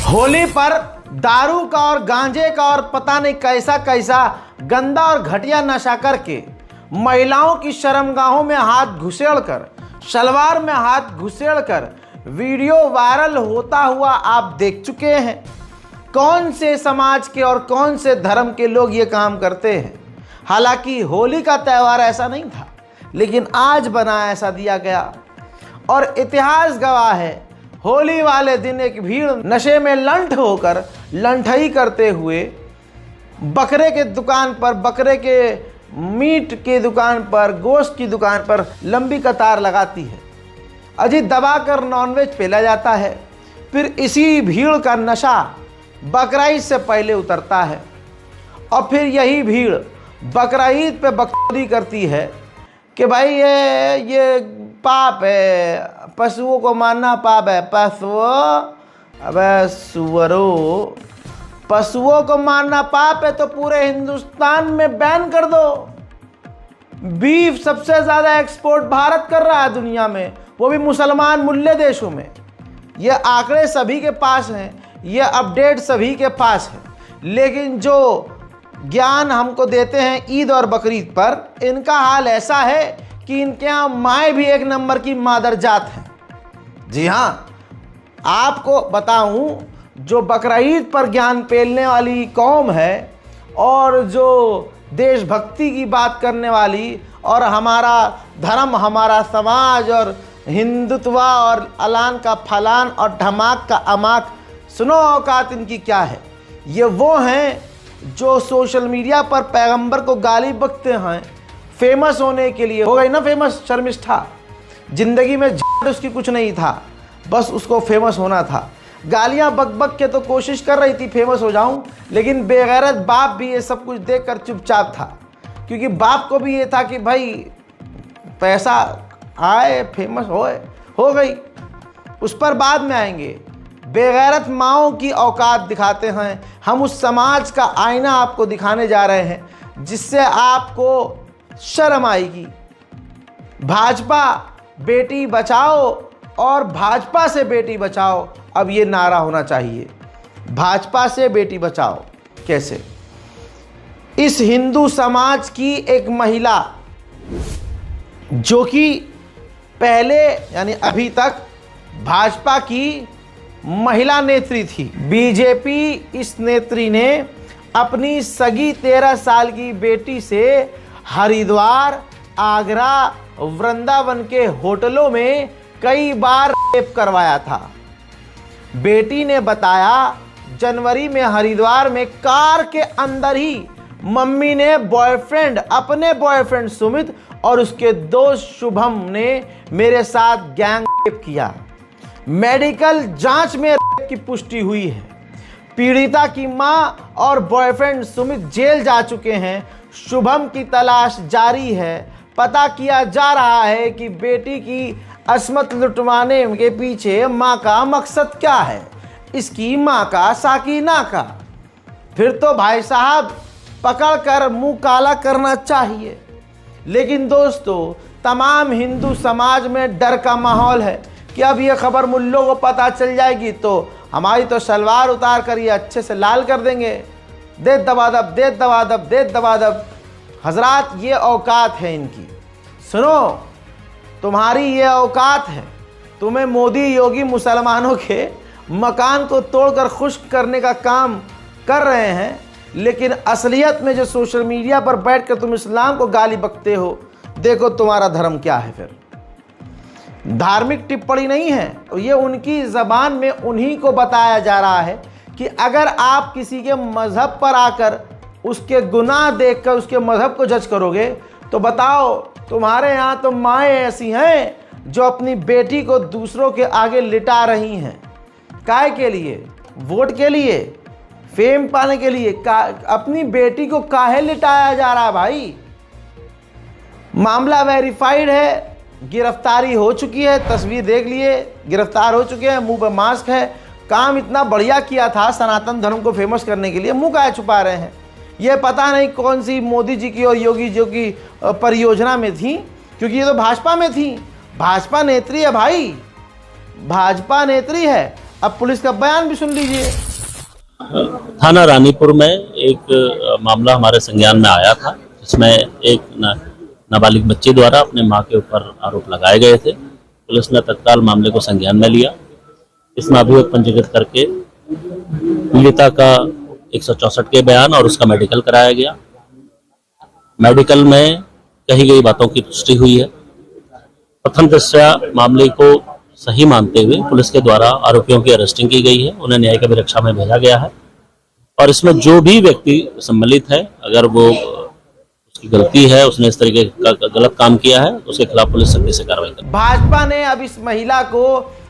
होली पर दारू का और गांजे का और पता नहीं कैसा कैसा गंदा और घटिया नशा करके महिलाओं की शर्मगाहों में हाथ घुसेड़कर, शलवार में हाथ घुसेड़कर वीडियो वायरल होता हुआ आप देख चुके हैं। कौन से समाज के और कौन से धर्म के लोग ये काम करते हैं। हालांकि होली का त्यौहार ऐसा नहीं था, लेकिन आज बना ऐसा दिया गया। और इतिहास गवाह है, होली वाले दिन एक भीड़ नशे में लंठ होकर लंठई करते हुए बकरे के दुकान पर, बकरे के मीट की दुकान पर, गोश्त की दुकान पर लंबी कतार लगाती है। अजी दबाकर नॉनवेज पेला जाता है, फिर इसी भीड़ का नशा बकरीद से पहले उतरता है और फिर यही भीड़ बकरीद पे बकरी करती है कि भाई ये पाप है, पशुओं को मारना पाप है। अबे सुअरों, पशुओं को मारना पाप है तो पूरे हिंदुस्तान में बैन कर दो। बीफ सबसे ज़्यादा एक्सपोर्ट भारत कर रहा है दुनिया में, वो भी मुसलमान मुल्ले देशों में। ये आंकड़े सभी के पास हैं, ये अपडेट सभी के पास है। लेकिन जो ज्ञान हमको देते हैं ईद और बकरीद पर, इनका हाल ऐसा है कि इनके यहाँ माएँ भी एक नंबर की मादर जात हैं। जी हाँ, आपको बताऊं, जो बकरीद पर ज्ञान पेलने वाली कौम है और जो देशभक्ति की बात करने वाली और हमारा धर्म, हमारा समाज और हिंदुत्व और अलान का फलान और धमाक का अमाक, सुनो औकात इनकी क्या है। ये वो हैं जो सोशल मीडिया पर पैगंबर को गाली बकते हैं फेमस होने के लिए। हो गई ना फेमस, शर्मिष्ठा। जिंदगी में उसकी कुछ नहीं था, बस उसको फेमस होना था। गालियां बक बक के तो कोशिश कर रही थी फेमस हो जाऊं, लेकिन बेगैरत बाप भी ये सब कुछ देखकर चुपचाप था, क्योंकि बाप को भी ये था कि भाई पैसा आए, फेमस होए, हो गई। उस पर बाद में आएंगे। बेगैरत माओं की औकात दिखाते हैं। हम उस समाज का आईना आपको दिखाने जा रहे हैं जिससे आपको शर्म आएगी। भाजपा बेटी बचाओ और भाजपा से बेटी बचाओ, अब ये नारा होना चाहिए। भाजपा से बेटी बचाओ कैसे? इस हिंदू समाज की एक महिला जो कि पहले यानी अभी तक भाजपा की महिला नेत्री थी, बीजेपी, इस नेत्री ने अपनी सगी 13 साल की बेटी से हरिद्वार, आगरा, वृंदावन के होटलों में कई बार रेप करवाया था। बेटी ने बताया, जनवरी में हरिद्वार में कार के अंदर ही मम्मी ने अपने बॉयफ्रेंड सुमित और उसके दोस्त शुभम ने मेरे साथ गैंग रेप किया। मेडिकल जांच में रेप की पुष्टि हुई है। पीड़िता की मां और बॉयफ्रेंड सुमित जेल जा चुके हैं। शुभम की तलाश जारी है। पता किया जा रहा है कि बेटी की अस्मत लुटवाने के पीछे माँ का मकसद क्या है, इसकी माँ का, साकीना का। फिर तो भाई साहब पकड़कर मुंह काला करना चाहिए। लेकिन दोस्तों, तमाम हिंदू समाज में डर का माहौल है कि अब ये खबर मुल्लों को पता चल जाएगी तो हमारी तो सलवार उतार कर ये अच्छे से लाल कर देंगे। दे दबादब, दे दबादब, दे दबादब। हजरात, ये औकात है इनकी। सुनो, तुम्हारी ये औकात है। तुम्हें मोदी योगी मुसलमानों के मकान को तोड़कर खुश्क करने का काम कर रहे हैं, लेकिन असलियत में जो सोशल मीडिया पर बैठकर तुम इस्लाम को गाली बकते हो, देखो तुम्हारा धर्म क्या है। फिर धार्मिक टिप्पणी नहीं है, ये उनकी ज़बान में उन्हीं को बताया जा रहा है कि अगर आप किसी के मज़हब पर आकर उसके गुनाह देखकर उसके मज़हब को जज करोगे तो बताओ, तुम्हारे यहाँ तो माएँ ऐसी हैं जो अपनी बेटी को दूसरों के आगे लिटा रही हैं। काय के लिए? वोट के लिए, फेम पाने के लिए। अपनी बेटी को काहे लिटाया जा रहा है भाई? मामला वेरीफाइड है, गिरफ्तारी हो चुकी है, तस्वीर देख लिए, गिरफ्तार हो चुके हैं, मुंह पर मास्क है। काम इतना बढ़िया किया था सनातन धर्म को फेमस करने के लिए, मुंह काहे छुपा रहे हैं? ये पता नहीं कौन सी मोदी जी की और योगी जी की परियोजना में थी, क्योंकि ये तो भाजपा में थी। भाजपा नेत्री है भाई, भाजपा नेत्री है। अब पुलिस का बयान भी सुन लीजिए। थाना रानीपुर में एक मामला हमारे संज्ञान में आया था, जिसमें एक नाबालिग बच्ची द्वारा अपने मां के ऊपर आरोप लगाए गए थे। पुलिस ने तत्काल मामले को संज्ञान में लिया। इसमें अभियोग पंजीकृत करके पीड़िता का 164 के बयान और उसका मेडिकल कराया गया। मेडिकल में कही गई बातों की पुष्टि हुई है। प्रथम दृष्टया मामले को सही मानते हुए पुलिस के द्वारा आरोपियों की अरेस्टिंग की गई है, उन्हें न्यायिक अभिरक्षा में भेजा गया है और इसमें जो भी व्यक्ति सम्मिलित है, अगर वो उसकी गलती है, उसने इस तरीके का गलत काम किया है, तो उसके खिलाफ पुलिस सख्ती से कार्रवाई करेगी। भाजपा ने अब इस महिला को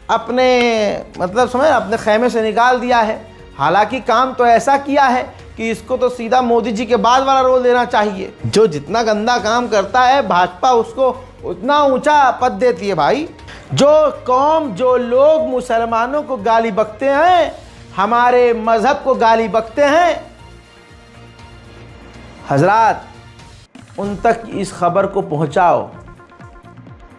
अपने अपने खेमे से निकाल दिया है। हालांकि काम तो ऐसा किया है कि इसको तो सीधा मोदी जी के बाद वाला रोल देना चाहिए। जो जितना गंदा काम करता है भाजपा उसको उतना ऊंचा पद देती है। भाई जो कौम, जो लोग मुसलमानों को गाली बकते हैं, हमारे मजहब को गाली बकते हैं, हजरात उन तक इस खबर को पहुंचाओ।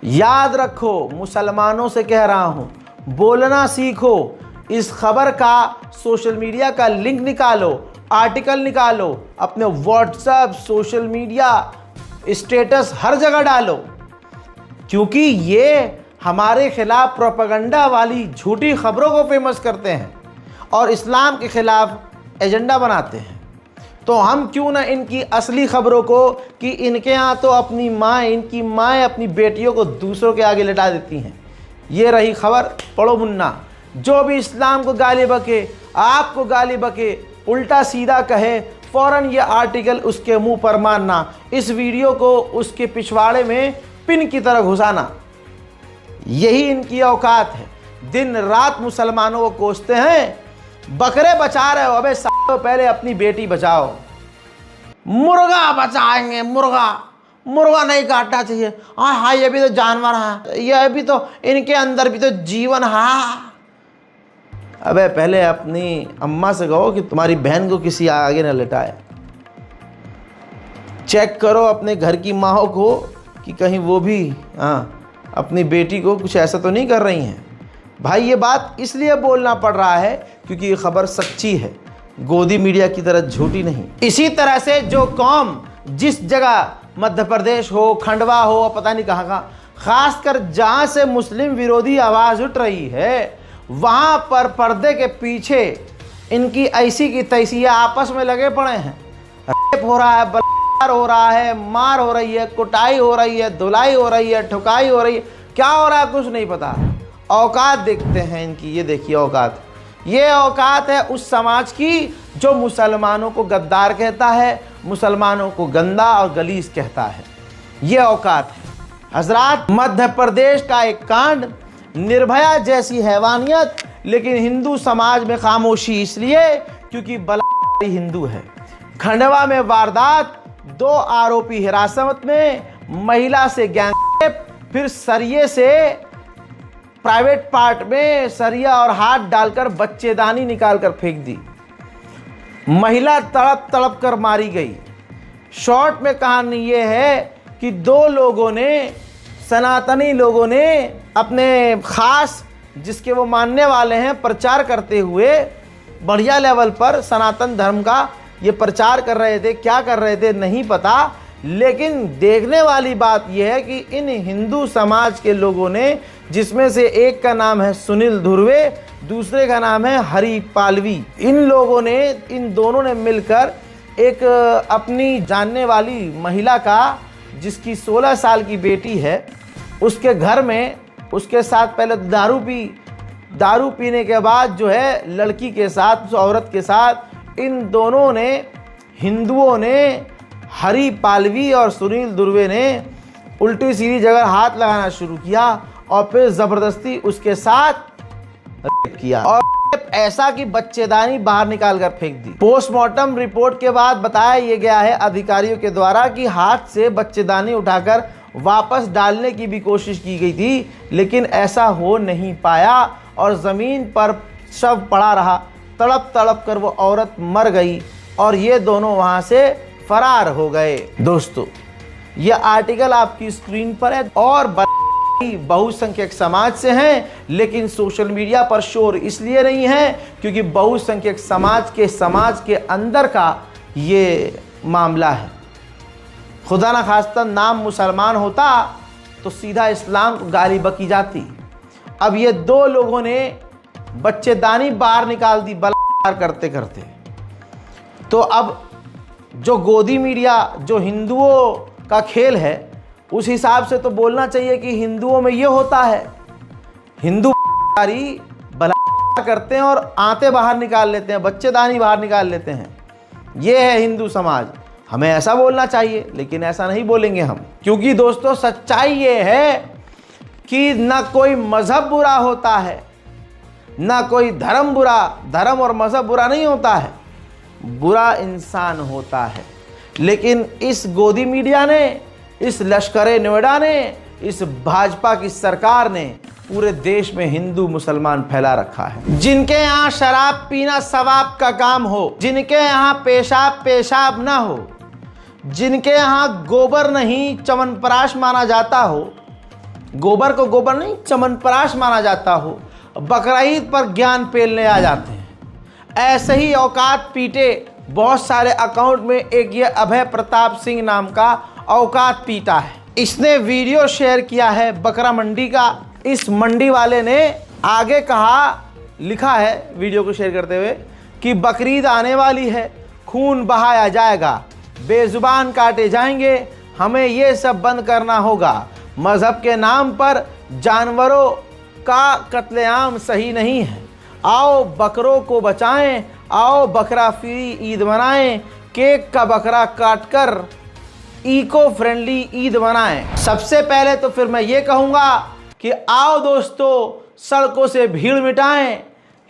याद रखो, मुसलमानों से कह रहा हूं, बोलना सीखो। इस खबर का सोशल मीडिया का लिंक निकालो, आर्टिकल निकालो, अपने व्हाट्सएप, सोशल मीडिया, स्टेटस हर जगह डालो, क्योंकि ये हमारे खिलाफ प्रोपेगेंडा वाली झूठी खबरों को फेमस करते हैं और इस्लाम के खिलाफ एजेंडा बनाते हैं। तो हम क्यों ना इनकी असली खबरों को, कि इनके यहाँ तो अपनी माँ, इनकी माएँ अपनी बेटियों को दूसरों के आगे लटा देती हैं। ये रही खबर, पढ़ो मुन्ना। जो भी इस्लाम को गाली बके, आपको गाली बके, उल्टा सीधा कहे, फौरन ये आर्टिकल उसके मुंह पर मारना, इस वीडियो को उसके पिछवाड़े में पिन की तरह घुसाना। यही इनकी औकात है। दिन रात मुसलमानों को कोसते हैं। बकरे बचा रहे हो, अबे सालों पहले अपनी बेटी बचाओ। मुर्गा बचाएंगे, मुर्गा नहीं काटना चाहिए। हाँ, ये भी तो जानवर है, ये भी तो, इनके अंदर भी तो जीवन है। अबे पहले अपनी अम्मा से कहो कि तुम्हारी बहन को किसी आगे न लटाए। चेक करो अपने घर की माँ को कि कहीं वो भी अपनी बेटी को कुछ ऐसा तो नहीं कर रही हैं। भाई ये बात इसलिए बोलना पड़ रहा है क्योंकि ये खबर सच्ची है, गोदी मीडिया की तरह झूठी नहीं। इसी तरह से जो कौम जिस जगह, मध्य प्रदेश हो, खंडवा हो, पता नहीं कहाँ, खासकर जहाँ से मुस्लिम विरोधी आवाज़ उठ रही है, वहाँ पर पर्दे के पीछे इनकी ऐसी की तैसी आपस में लगे पड़े हैं। रेप हो रहा है, बलात्कार हो रहा है, मार हो रही है, कुटाई हो रही है, धुलाई हो रही है, ठुकाई हो रही है, क्या हो रहा है कुछ नहीं पता। औकात देखते हैं इनकी, ये देखिए औकात। ये औकात है उस समाज की जो मुसलमानों को गद्दार कहता है, मुसलमानों को गंदा और गलीज कहता है। ये औकात है हजरात। मध्य प्रदेश का एक कांड, निर्भया जैसी हैवानियत, लेकिन हिंदू समाज में खामोशी इसलिए क्योंकि बला हिंदू है। खंडवा में वारदात, 2 आरोपी हिरासत में, महिला से गैंगरेप, फिर सरिये से प्राइवेट पार्ट में सरिया और हाथ डालकर बच्चेदानी निकालकर फेंक दी। महिला तड़प तड़प कर मारी गई। शॉर्ट में कहानी ये है कि 2 लोगों ने, सनातनी लोगों ने, अपने खास जिसके वो मानने वाले हैं, प्रचार करते हुए बढ़िया लेवल पर सनातन धर्म का ये प्रचार कर रहे थे। क्या कर रहे थे नहीं पता, लेकिन देखने वाली बात यह है कि इन हिंदू समाज के लोगों ने, जिसमें से एक का नाम है सुनील धुर्वे, दूसरे का नाम है हरी पालवी, इन लोगों ने, इन दोनों ने मिलकर एक अपनी जानने वाली महिला का, जिसकी 16 साल की बेटी है, उसके घर में उसके साथ पहले दारू पीने के बाद जो है लड़की के साथ, उस औरत के साथ, इन दोनों ने, हिंदुओं ने, हरी पालवी और सुनील दुर्वे ने उल्टी सीधी जगह हाथ लगाना शुरू किया और फिर ज़बरदस्ती उसके साथ रेप किया और ऐसा कि बच्चेदानी बाहर निकाल कर फेंक दी। पोस्टमार्टम रिपोर्ट के बाद बताया यह गया है अधिकारियों के द्वारा कि हाथ से बच्चेदानी उठाकर वापस डालने की भी कोशिश की गई थी, लेकिन ऐसा हो नहीं पाया और ज़मीन पर शव पड़ा रहा। तड़प तड़प कर वो औरत मर गई और ये दोनों वहाँ से फरार हो गए। दोस्तों, यह आर्टिकल आपकी स्क्रीन पर है और बहुसंख्यक समाज से हैं, लेकिन सोशल मीडिया पर शोर इसलिए नहीं है क्योंकि बहुसंख्यक समाज के अंदर का ये मामला है। खुदा ना खास्ता नाम मुसलमान होता तो सीधा इस्लाम को गाली बकी जाती। अब ये दो लोगों ने बच्चेदानी बाहर निकाल दी बलात्कार करते करते। तो अब जो गोदी मीडिया जो हिंदुओं का खेल है, उस हिसाब से तो बोलना चाहिए कि हिंदुओं में ये होता है, हिंदू बलात्कार करते हैं और आंतें बाहर निकाल लेते हैं, बच्चेदानी बाहर निकाल लेते हैं, ये है हिंदू समाज। हमें ऐसा बोलना चाहिए, लेकिन ऐसा नहीं बोलेंगे हम, क्योंकि दोस्तों सच्चाई ये है कि ना कोई मज़हब बुरा होता है, ना कोई धर्म और मज़हब बुरा नहीं होता है, बुरा इंसान होता है। लेकिन इस गोदी मीडिया ने, इस लश्कर नोएडा ने, इस भाजपा की सरकार ने पूरे देश में हिंदू मुसलमान फैला रखा है। जिनके यहाँ शराब पीना सवाब का काम हो, जिनके यहाँ पेशाब ना हो, जिनके यहाँ गोबर नहीं चमनप्राश माना जाता हो, गोबर को गोबर नहीं चमनप्राश माना जाता हो, बकरीद पर ज्ञान पेलने आ जाते हैं। ऐसे ही औकात पीटे बहुत सारे अकाउंट में एक ये अभय प्रताप सिंह नाम का औकात पीटा है। इसने वीडियो शेयर किया है बकरा मंडी का। इस मंडी वाले ने आगे कहा, लिखा है वीडियो को शेयर करते हुए कि बकरीद आने वाली है, खून बहाया जाएगा, बेजुबान काटे जाएंगे, हमें ये सब बंद करना होगा। मज़हब के नाम पर जानवरों का कत्लेआम सही नहीं है। आओ बकरों को बचाएं, आओ बकरा फ्री ईद मनाएं, केक का बकरा काटकर इको फ्रेंडली ईद मनाएं। सबसे पहले तो फिर मैं ये कहूँगा कि आओ दोस्तों सड़कों से भीड़ मिटाएं,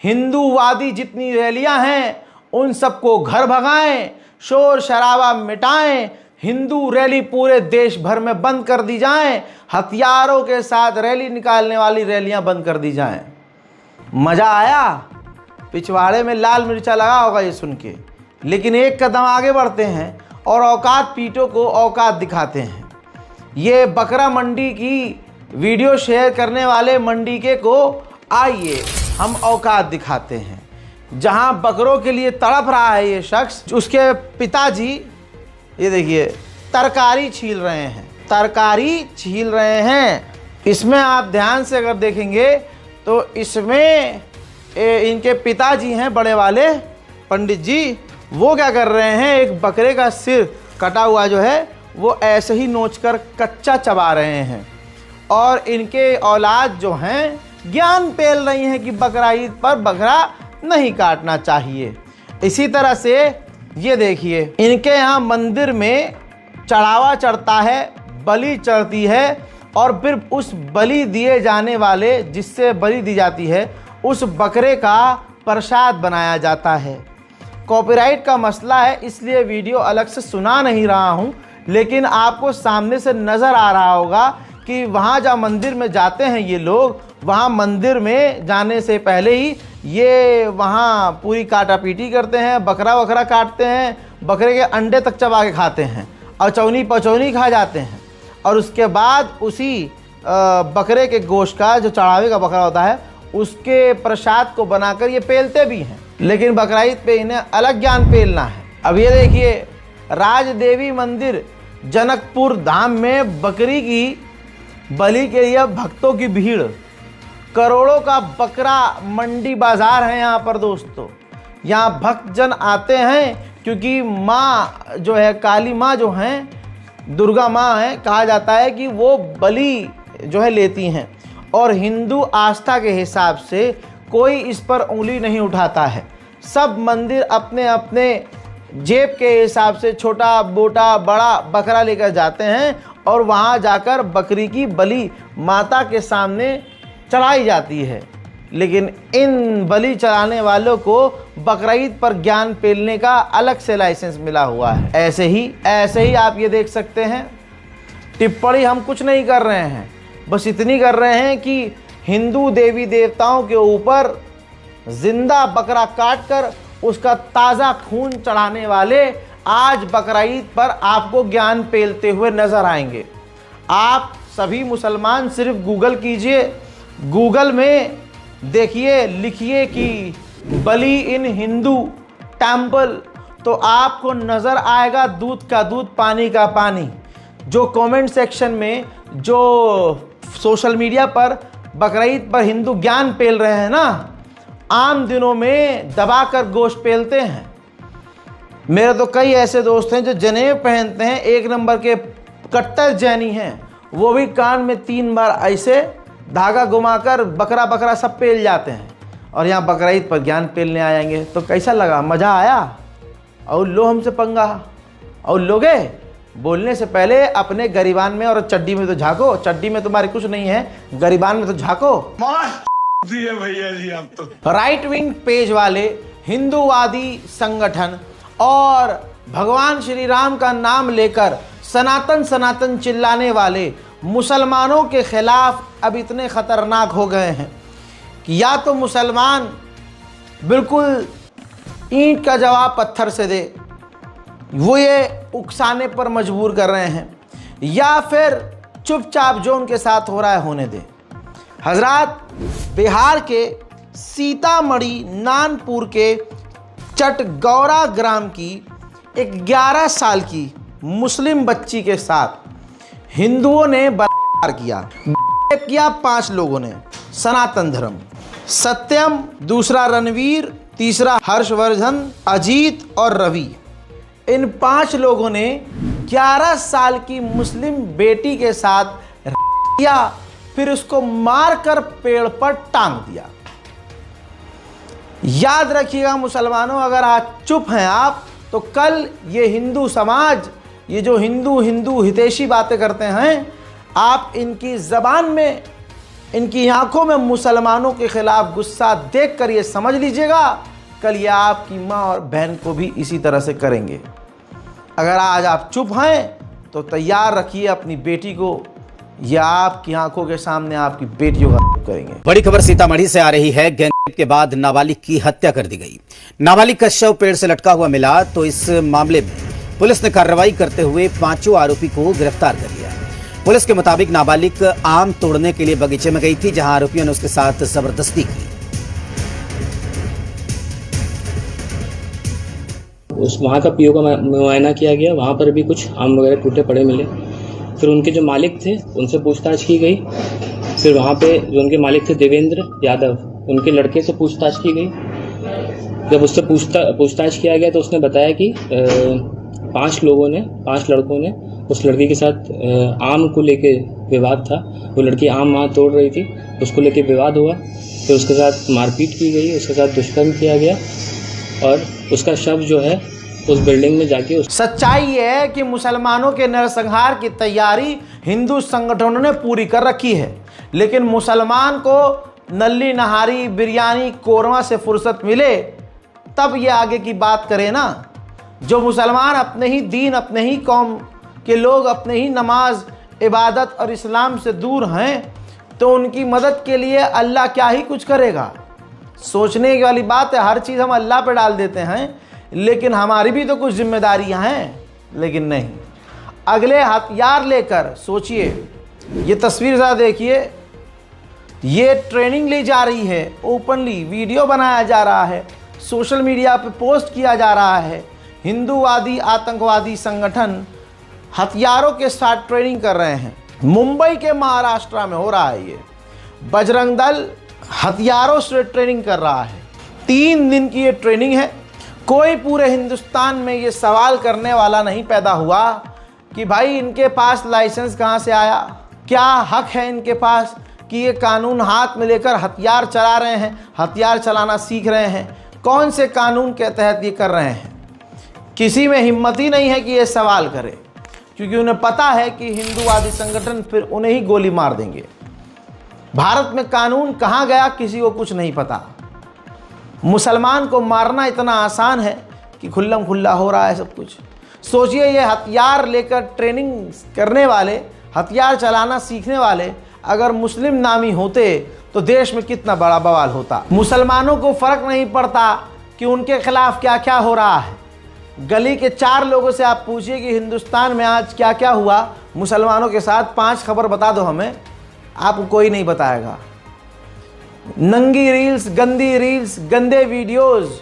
हिंदूवादी जितनी रैलियां हैं उन सबको घर भगाएं, शोर शराबा मिटाएं, हिंदू रैली पूरे देश भर में बंद कर दी जाएं, हथियारों के साथ रैली निकालने वाली रैलियां बंद कर दी जाएं। मज़ा आया? पिछवाड़े में लाल मिर्चा लगा होगा ये सुन के, लेकिन एक कदम आगे बढ़ते हैं और औकात पीटों को औकात दिखाते हैं। ये बकरा मंडी की वीडियो शेयर करने वाले मंडी के को आइए हम औकात दिखाते हैं। जहां बकरों के लिए तड़प रहा है ये शख्स, उसके पिताजी ये देखिए तरकारी छील रहे हैं। इसमें आप ध्यान से अगर देखेंगे तो इसमें इनके पिताजी हैं बड़े वाले पंडित जी, वो क्या कर रहे हैं, एक बकरे का सिर कटा हुआ जो है वो ऐसे ही नोचकर कच्चा चबा रहे हैं। और इनके औलाद जो हैं ज्ञान पेल रही हैं कि बकरा ईद पर बकरा नहीं काटना चाहिए। इसी तरह से ये देखिए इनके यहाँ मंदिर में चढ़ावा चढ़ता है, बलि चढ़ती है, और फिर उस बलि दिए जाने वाले, जिससे बलि दी जाती है, उस बकरे का प्रसाद बनाया जाता है। कॉपीराइट का मसला है इसलिए वीडियो अलग से सुना नहीं रहा हूँ, लेकिन आपको सामने से नज़र आ रहा होगा कि वहाँ जहाँ मंदिर में जाते हैं ये लोग, वहाँ मंदिर में जाने से पहले ही ये वहाँ पूरी काटा पीटी करते हैं, बकरा वकरा काटते हैं, बकरे के अंडे तक चबा के खाते हैं, अचौनी पचौनी खा जाते हैं, और उसके बाद उसी बकरे के गोश्त का जो चढ़ावे का बकरा होता है उसके प्रसाद को बनाकर ये पेलते भी हैं। लेकिन बकरा ईद पे इन्हें अलग ज्ञान पेलना है। अब ये देखिए राजदेवी मंदिर जनकपुर धाम में बकरी की बलि के लिए भक्तों की भीड़, करोड़ों का बकरा मंडी बाजार है यहाँ पर दोस्तों। यहाँ भक्तजन आते हैं क्योंकि माँ जो है, काली माँ जो हैं, दुर्गा माँ है, कहा जाता है कि वो बलि जो है लेती हैं, और हिंदू आस्था के हिसाब से कोई इस पर उंगली नहीं उठाता है। सब मंदिर अपने अपने जेब के हिसाब से छोटा मोटा बड़ा बकरा लेकर जाते हैं और वहाँ जाकर बकरी की बलि माता के सामने चढ़ाई जाती है। लेकिन इन बलि चढ़ाने वालों को बकरा ईद पर ज्ञान पेलने का अलग से लाइसेंस मिला हुआ है। ऐसे ही आप ये देख सकते हैं। टिप्पणी हम कुछ नहीं कर रहे हैं, बस इतनी कर रहे हैं कि हिंदू देवी देवताओं के ऊपर जिंदा बकरा काटकर उसका ताज़ा खून चढ़ाने वाले आज बकरा ईद पर आपको ज्ञान पेलते हुए नजर आएंगे। आप सभी मुसलमान सिर्फ गूगल कीजिए, गूगल में देखिए, लिखिए कि बली इन हिंदू टेम्पल, तो आपको नज़र आएगा दूध का दूध पानी का पानी। जो कमेंट सेक्शन में जो सोशल मीडिया पर बकरीद पर हिंदू ज्ञान पेल रहे हैं ना, आम दिनों में दबाकर गोश्त पेलते हैं। मेरे तो कई ऐसे दोस्त हैं जो जनेब पहनते हैं, एक नंबर के कट्टर जैनी हैं, वो भी कान में 3 बार ऐसे धागा घुमाकर बकरा बकरा सब पेल जाते हैं, और यहाँ बकरीद पर ज्ञान पेलने आएंगे। तो कैसा लगा, मज़ा आया? और लो हमसे पंगा, और लोगे बोलने से पहले अपने गरीबान में और चड्डी में तो झाँको। चड्डी में तुम्हारी कुछ नहीं है, गरीबान में तो झाँको। भैया जी आप तो राइट विंग पेज वाले हिंदूवादी संगठन और भगवान श्री राम का नाम लेकर सनातन सनातन चिल्लाने वाले मुसलमानों के खिलाफ अब इतने खतरनाक हो गए हैं कि या तो मुसलमान बिल्कुल ईंट का जवाब पत्थर से दे, वो ये उकसाने पर मजबूर कर रहे हैं, या फिर चुपचाप जो उनके साथ हो रहा है होने दे। हजरात, बिहार के सीतामढ़ी नानपुर के चटगौरा ग्राम की एक 11 साल की मुस्लिम बच्ची के साथ हिंदुओं ने बलात्कार किया 5 लोगों ने। सनातन धर्म, सत्यम, दूसरा रणवीर, तीसरा हर्षवर्धन, अजीत और रवि, इन 5 लोगों ने 11 साल की मुस्लिम बेटी के साथ किया, फिर उसको मारकर पेड़ पर टांग दिया। याद रखिएगा मुसलमानों, अगर आज चुप हैं आप, तो कल ये हिंदू समाज, ये जो हिंदू हितैषी बातें करते हैं, आप इनकी ज़बान में, इनकी आंखों में मुसलमानों के खिलाफ गुस्सा देखकर ये समझ लीजिएगा, कल ये आपकी माँ और बहन को भी इसी तरह से करेंगे। अगर आज आप चुप हैं तो तैयार रखिए अपनी बेटी को, या आपकी आंखों के सामने आपकी बेटियों का करेंगे। बड़ी खबर सीतामढ़ी से आ रही है। गैंगरेप के बाद नाबालिग की हत्या कर दी गई। नाबालिग का शव पेड़ से लटका हुआ मिला, तो इस मामले में पुलिस ने कार्रवाई करते हुए 5 आरोपी को गिरफ्तार कर लिया। पुलिस के मुताबिक नाबालिग आम तोड़ने के लिए बगीचे में गई थी, जहां आरोपियों ने उसके साथ जबरदस्ती की। वहाँ का पीओ का मुआयना किया गया, वहाँ पर भी कुछ आम वगैरह टूटे पड़े मिले। फिर उनके जो मालिक थे उनसे पूछताछ की गई। फिर वहाँ पे जो उनके मालिक थे देवेंद्र यादव, उनके लड़के से पूछताछ की गई। जब उससे पूछताछ किया गया तो उसने बताया कि 5 लड़कों ने उस लड़की के साथ आम को लेके विवाद था। वो लड़की आम वहाँ तोड़ रही थी, उसको लेके विवाद हुआ। फिर उसके साथ मारपीट की गई, उसके साथ दुष्कर्म किया गया, और उसका शव जो है उस बिल्डिंग में जाके सच्चाई ये है कि मुसलमानों के नरसंहार की तैयारी हिंदू संगठनों ने पूरी कर रखी है, लेकिन मुसलमान को नल्ली नहारी बिरयानी कोरमा से फुर्सत मिले तब ये आगे की बात करे ना। जो मुसलमान अपने ही दीन, अपने ही कौम के लोग, अपने ही नमाज इबादत और इस्लाम से दूर हैं, तो उनकी मदद के लिए अल्लाह क्या ही कुछ करेगा। सोचने वाली बात है, हर चीज़ हम अल्लाह पे डाल देते हैं, लेकिन हमारी भी तो कुछ जिम्मेदारियां हैं। लेकिन नहीं, अगले हथियार लेकर सोचिए। ये तस्वीर ज़रा देखिए, ये ट्रेनिंग ली जा रही है, ओपनली वीडियो बनाया जा रहा है, सोशल मीडिया पे पोस्ट किया जा रहा है। हिंदूवादी आतंकवादी संगठन हथियारों के साथ ट्रेनिंग कर रहे हैं। मुंबई के महाराष्ट्र में हो रहा है ये। बजरंग दल हथियारों से ट्रेनिंग कर रहा है। 3 दिन की ये ट्रेनिंग है। कोई पूरे हिंदुस्तान में ये सवाल करने वाला नहीं पैदा हुआ कि भाई इनके पास लाइसेंस कहाँ से आया, क्या हक है इनके पास कि ये कानून हाथ में लेकर हथियार चला रहे हैं, हथियार चलाना सीख रहे हैं, कौन से कानून के तहत ये कर रहे हैं। किसी में हिम्मत ही नहीं है कि ये सवाल करे, क्योंकि उन्हें पता है कि हिंदूवादी संगठन फिर उन्हें ही गोली मार देंगे। भारत में कानून कहाँ गया किसी को कुछ नहीं पता। मुसलमान को मारना इतना आसान है कि खुल्लम खुल्ला हो रहा है सब कुछ। सोचिए, ये हथियार लेकर ट्रेनिंग करने वाले, हथियार चलाना सीखने वाले अगर मुस्लिम नामी होते तो देश में कितना बड़ा बवाल होता। मुसलमानों को फ़र्क नहीं पड़ता कि उनके खिलाफ क्या क्या हो रहा है, गली के 4 लोगों से आप पूछिए कि हिंदुस्तान में आज क्या क्या हुआ मुसलमानों के साथ, 5 खबर बता दो हमें, आपको कोई नहीं बताएगा। नंगी रील्स, गंदी रील्स, गंदे वीडियोस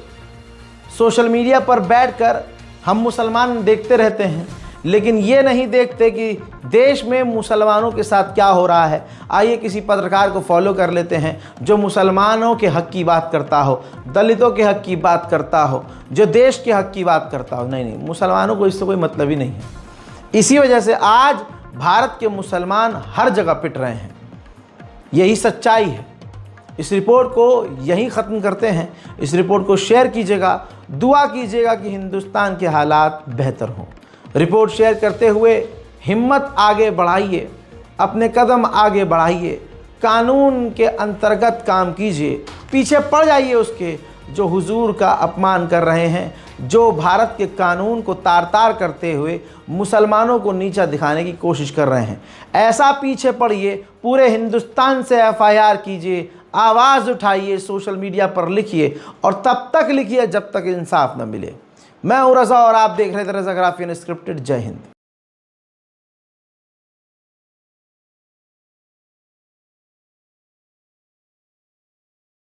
सोशल मीडिया पर बैठकर हम मुसलमान देखते रहते हैं, लेकिन ये नहीं देखते कि देश में मुसलमानों के साथ क्या हो रहा है। आइए किसी पत्रकार को फॉलो कर लेते हैं जो मुसलमानों के हक की बात करता हो, दलितों के हक की बात करता हो, जो देश के हक की बात करता हो। नहीं, मुसलमानों को इससे कोई मतलब ही नहीं है। इसी वजह से आज भारत के मुसलमान हर जगह पिट रहे हैं। यही सच्चाई है। इस रिपोर्ट को यहीं ख़त्म करते हैं। इस रिपोर्ट को शेयर कीजिएगा, दुआ कीजिएगा कि हिंदुस्तान के हालात बेहतर हों। रिपोर्ट शेयर करते हुए हिम्मत आगे बढ़ाइए, अपने कदम आगे बढ़ाइए, कानून के अंतर्गत काम कीजिए, पीछे पड़ जाइए उसके जो हुजूर का अपमान कर रहे हैं, जो भारत के कानून को तार-तार करते हुए मुसलमानों को नीचा दिखाने की कोशिश कर रहे हैं। ऐसा पीछे पड़िए, पूरे हिंदुस्तान से FIR कीजिए, आवाज़ उठाइए, सोशल मीडिया पर लिखिए, और तब तक लिखिए जब तक इंसाफ न मिले। मैं हूं रज़ा और आप देख रहे थे रज़ाग्राफी अनस्क्रिप्टेड। जय हिंद।